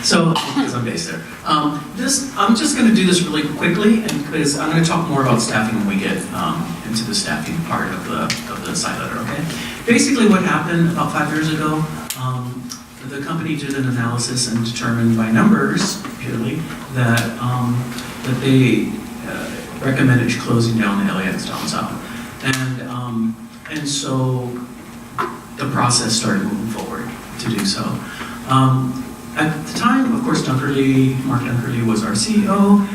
So, because I'm based there. I'm just going to do this really quickly, and because I'm going to talk more about staffing when we get into the staffing part of the site letter, okay? Basically what happened about 5 years ago, the company did an analysis and determined by numbers, purely, that, that they recommended closing down the LAX downtown. And so the process started moving forward to do so. At the time, of course, Mark Dunkerley was our CEO.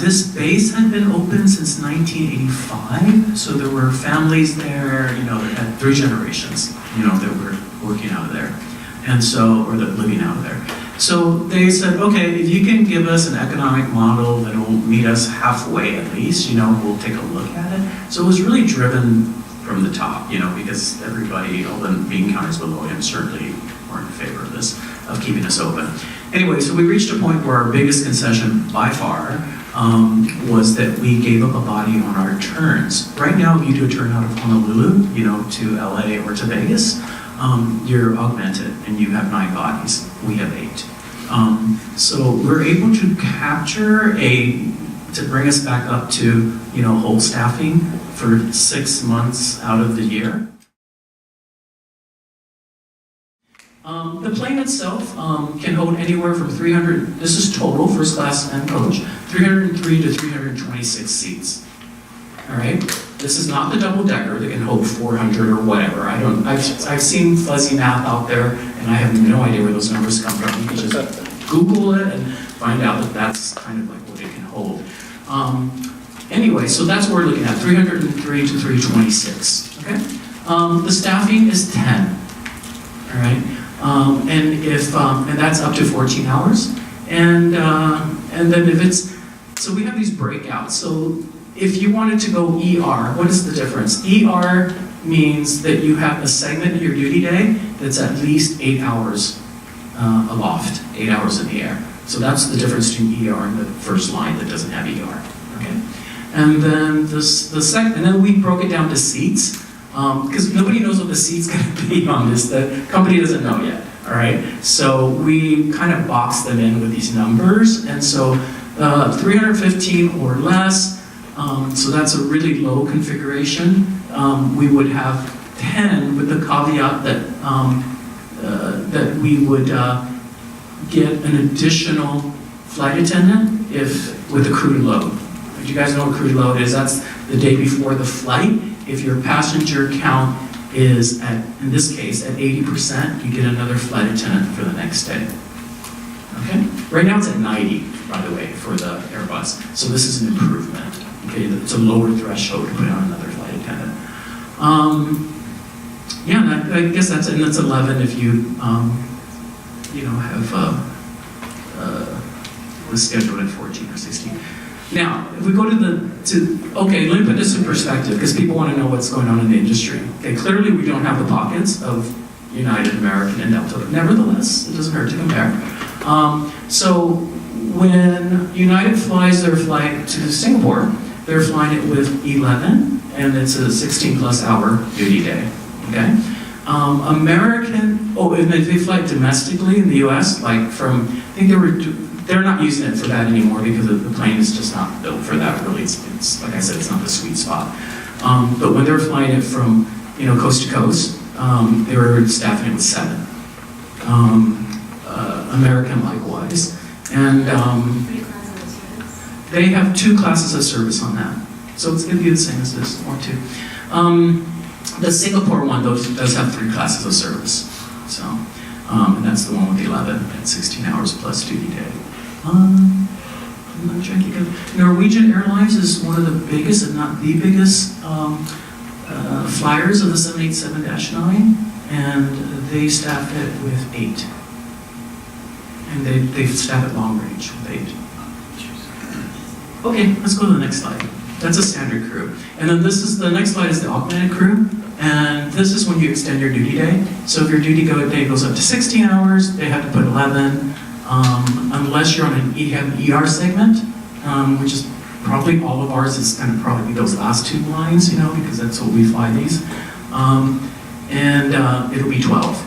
This base had been open since 1985, so there were families there, you know, that had 3 generations, you know, that were working out of there, and so, or that living out of there. So they said, okay, if you can give us an economic model that will meet us halfway at least, you know, we'll take a look at it. So it was really driven from the top, you know, because everybody, all the main counties below him certainly weren't in favor of this, of keeping us open. Anyway, so we reached a point where our biggest concession by far was that we gave up a body on our turns. Right now, if you do a turn out of Honolulu, you know, to LA or to Vegas, you're augmented and you have 9 bodies. We have 8. So we're able to capture to bring us back up to, you know, whole staffing for 6 months out of the year. The plane itself can hold anywhere from 300, this is total, first class and coach, 303 to 326 seats. All right? This is not the double decker that can hold 400 or whatever. I've seen fuzzy math out there, and I have no idea where those numbers come from. You can just Google it and find out that that's kind of like what it can hold. Anyway, so that's what we're looking at, 303 to 326, okay? The staffing is 10, all right? And that's up to 14 hours. And then if it's, so we have these breakouts. So if you wanted to go ER, what is the difference? ER means that you have a segment of your duty day that's at least 8 hours aloft, 8 hours in the air. So that's the difference between ER and the first line that doesn't have ER, okay? And then and then we broke it down to seats, because nobody knows what the seat's gonna be on this. The company doesn't know yet, all right? So we kind of box them in with these numbers, and so 315 or less, so that's a really low configuration. We would have 10 with the caveat that we would get an additional flight attendant with a crew load. Do you guys know what crew load is? That's the day before the flight. If your passenger count is in this case, at 80%, you get another flight attendant for the next day. Okay? Right now it's at 90, by the way, for the Airbus. So this is an improvement. Okay, it's a lower threshold to put on another flight attendant. Yeah, I guess that's 11 if you, you know, have was scheduled at 14 or 16. Now, if we go okay, let me put this in perspective because people want to know what's going on in the industry. Okay, clearly we don't have the pockets of United, American, and Delta. Nevertheless, it doesn't hurt to compare. So when United flies their flight to Singapore, they're flying it with 11, and it's a 16+ hour duty day, okay? American, and if they fly domestically in the US, like from, I think they're not using it for that anymore because the plane is just not built for that really. It's like I said, it's not the sweet spot. But when they're flying it from, you know, coast to coast, they were staffing it with 7. American likewise. And they have 2 classes of service on that. So it's going to be the same as this, or 2. The Singapore one does have 3 classes of service. So, and that's the one with the 11 at 16 hours plus duty day. I'm not trying to think. Norwegian Airlines is one of the biggest, if not the biggest, flyers of the 787-9, and they staff it with 8. And they staff it long range with 8. Okay, let's go to the next slide. That's a standard crew. And then the next slide is the augmented crew. And this is when you extend your duty day. So if your duty day goes up to 16 hours, they have to put 11. Unless you're on an ER segment, which is probably all of ours, is going to probably be those last 2 lines, you know, because that's what we fly these. And it'll be 12.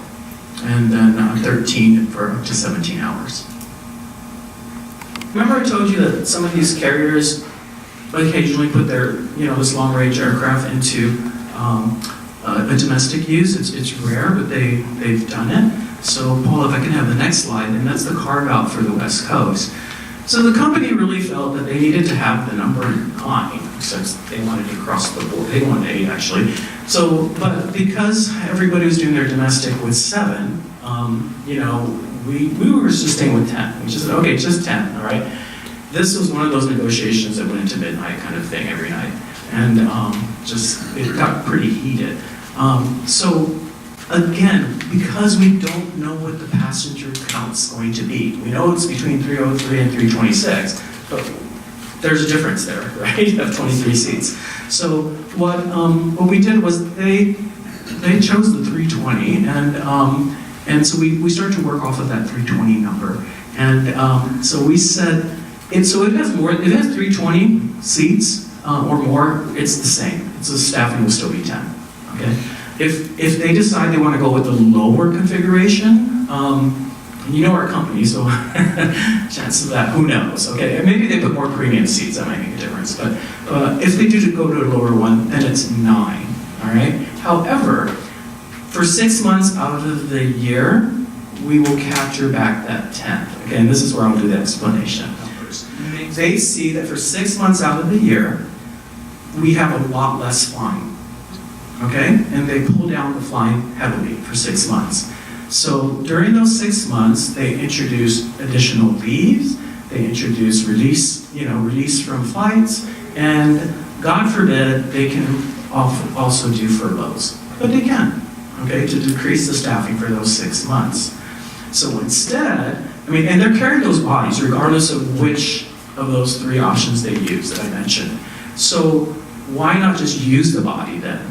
and then 13 for up to 17 hours. Remember I told you that some of these carriers occasionally put their, this long-range aircraft into a domestic use. It's rare, but they've done it. So Paul, if I can have the next slide, and that's the carve-out for the West Coast. So the company really felt that they needed to have the number 9, since they wanted to cross the board. They wanted 8, actually. So, but because everybody was doing their domestic with 7, we were just staying with 10. We just said, okay, just 10, all right? This was one of those negotiations that went into midnight kind of thing every night. And it got pretty heated. So again, because we don't know what the passenger count's going to be, we know it's between 303 and 326, but there's a difference there, right? You have 23 seats. So what we did was they chose the 320, and so we started to work off of that 320 number. And so we said, it has 320 seats or more, it's the same. The staffing will still be 10, okay? If they decide they want to go with the lower configuration, you know our company, so chances of that, who knows, okay? And maybe they put more premium seats, that might make a difference. But if they do go to a lower one, then it's 9, all right? However, for 6 months out of the year, we will capture back that 10th, okay? And this is where I'll do the explanation. They see that for 6 months out of the year, we have a lot less flying, okay? And they pull down the flying heavily for 6 months. So during those 6 months, they introduce additional leaves, they introduce release from flights, and God forbid, they can also do furloughs. But they can, okay, to decrease the staffing for those 6 months. So instead, and they're carrying those bodies regardless of which of those 3 options they use that I mentioned. So why not just use the body then?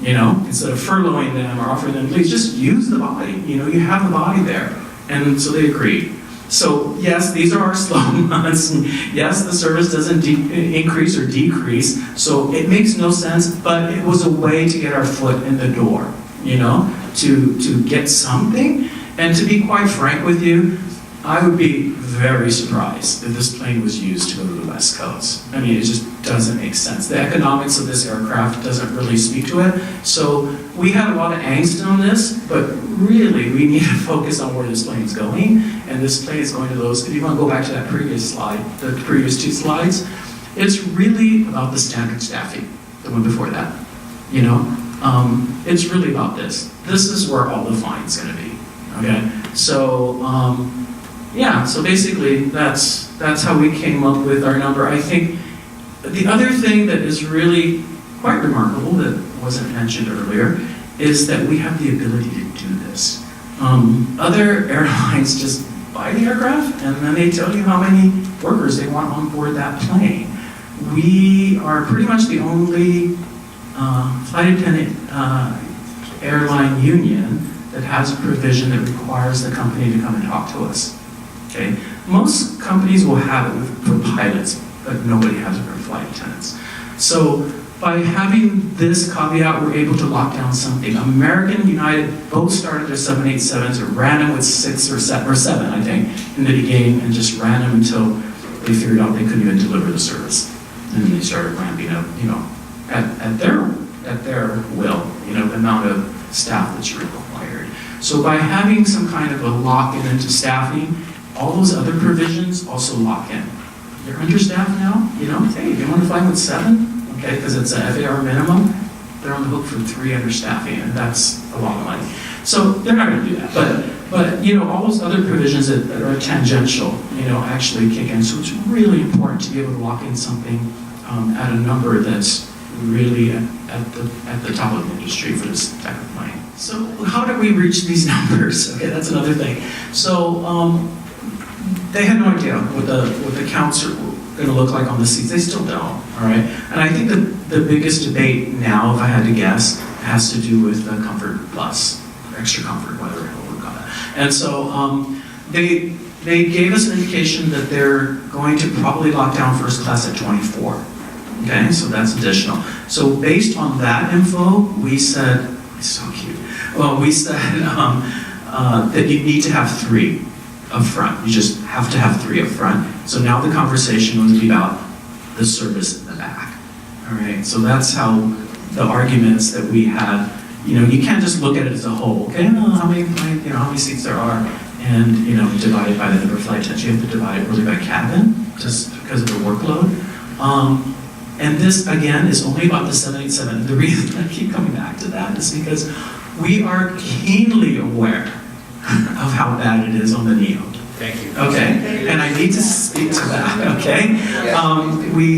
Instead of furloughing them or offering them leaves, just use the body. You have the body there. And so they agreed. So yes, these are our slow months. And yes, the service doesn't increase or decrease. So it makes no sense, but it was a way to get our foot in the door, to get something. And to be quite frank with you, I would be very surprised if this plane was used to go to the West Coast. It just doesn't make sense. The economics of this aircraft doesn't really speak to it. So we had a lot of angst on this, but really we need to focus on where this plane is going. And this plane is going to those, if you want to go back to that previous slide, the previous 2 slides, it's really about the standard staffing, the one before that. It's really about this. This is where all the flying is going to be, okay? So, so basically that's how we came up with our number. I think the other thing that is really quite remarkable that wasn't mentioned earlier is that we have the ability to do this. Other airlines just buy the aircraft and then they tell you how many workers they want on board that plane. We are pretty much the only flight attendant airline union that has a provision that requires the company to come and talk to us. Okay? Most companies will have it for pilots, but nobody has it for flight attendants. So by having this caveat, we're able to lock down something. American, United both started their 787s or ran them with 6 or 7, I think, in the beginning, and just ran them until they figured out they couldn't even deliver the service. And then they started ramping up, at their will, the amount of staff that's required. So by having some kind of a lock-in into staffing, all those other provisions also lock in. You're understaffed now, hey, you want to fly with 7? Okay, because it's an FAR minimum, they're on the hook for 3 understaffing, and that's a lot of money. So they're not going to do that, but all those other provisions that are tangential, actually kick in. So it's really important to be able to lock in something at a number that's really at the top of the industry for this type of plane. So how did we reach these numbers? Okay, that's another thing. So they had no idea what the counts are going to look like on the seats. They still don't, all right? And I think the biggest debate now, if I had to guess, has to do with the Comfort Plus, or Extra Comfort, whatever we call it. And so they gave us an indication that they're going to probably lock down first class at 24. Okay, so that's additional. So based on that info, we said, it's so cute. Well, we said, that you need to have 3 up front. You just have to have 3 up front. So now the conversation would be about the service in the back. All right, so that's how the arguments that we had, you can't just look at it as a whole, okay? How many seats there are, and, divide it by the number of flight attendants. You have to divide it really by cabin, just because of the workload. And this, again, is only about the 787. The reason I keep coming back to that is because we are keenly aware of how bad it is on the NEO. Thank you. Okay, and I need to speak to that, okay?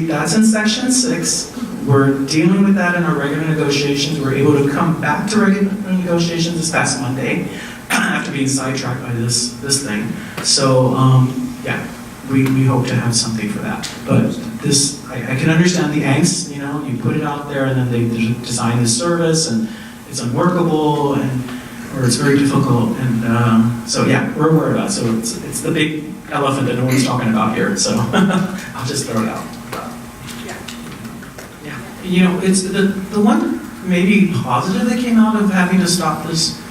That's in section 6. We're dealing with that in our regular negotiations. We're able to come back to regular negotiations this past Monday after being sidetracked by this thing. So, yeah, we hope to have something for that. But this, I can understand the angst, you put it out there and then they design this service and it's unworkable or it's very difficult. And so yeah, we're aware of that. So it's the big elephant that no one's talking about here. So I'll just throw it out. Yeah. It's the one maybe positive that came out of having to stop this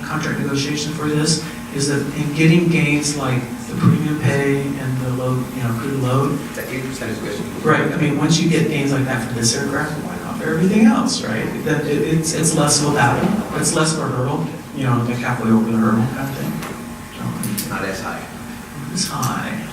contract negotiation for this is that in getting gains like the premium pay and the load, crew load. That 8% is good. Right. I mean, once you get gains like that for this aircraft, why not for everything else, right? That it's less of a battle. It's less of a hurdle. Like halfway over the hurdle kind of thing. Not as high. It's high.